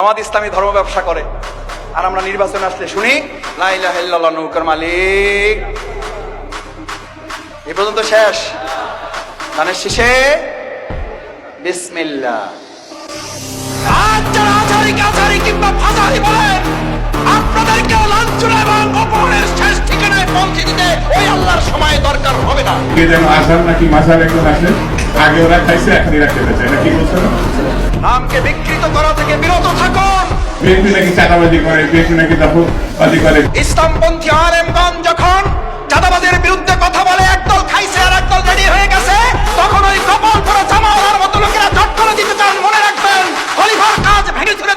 জামাত ইসলামী ধর্ম ব্যবসা করে, আর আমরা নির্বাচনে আসলে শুনি লা ইলাহা ইল্লাল্লাহ নৌকার মালিক। এ পর্যন্ত শেষ। ধানের শীষে বিসমিল্লাহ। যারা আচারি কিংবা ফাজারি বলেন, আপনাদেরকে লাঞ্ছনা এবং অপমানের শেষ ঠিকানায় পৌঁছে দিতে ওই আল্লাহর সময় দরকার হবে না। যেন আসার নাকি মাসার একজন আসে, আগে ওরা খাইছে এখন এরা খেতে চায় না, কি বলছো না? নামকে বিকৃত করা থেকে বিরত থাকুন। বিএনপি নাকি চাঁদাবাজি করে, বিএনপি নাকি দখলবাজি করে। ইসলামপন্থী আলেমগণ যখন চাঁদাবাজের বিরুদ্ধে কথা বলে, একদল খাইছে আর একদল রেডি হয়ে গেছে, তখন ওই কপাল পরা জামাওয়ালার মতো লোকেরা জট করে দিতে চান। মনে রাখবেন, খলিফার কাজ ভেঙে চুরে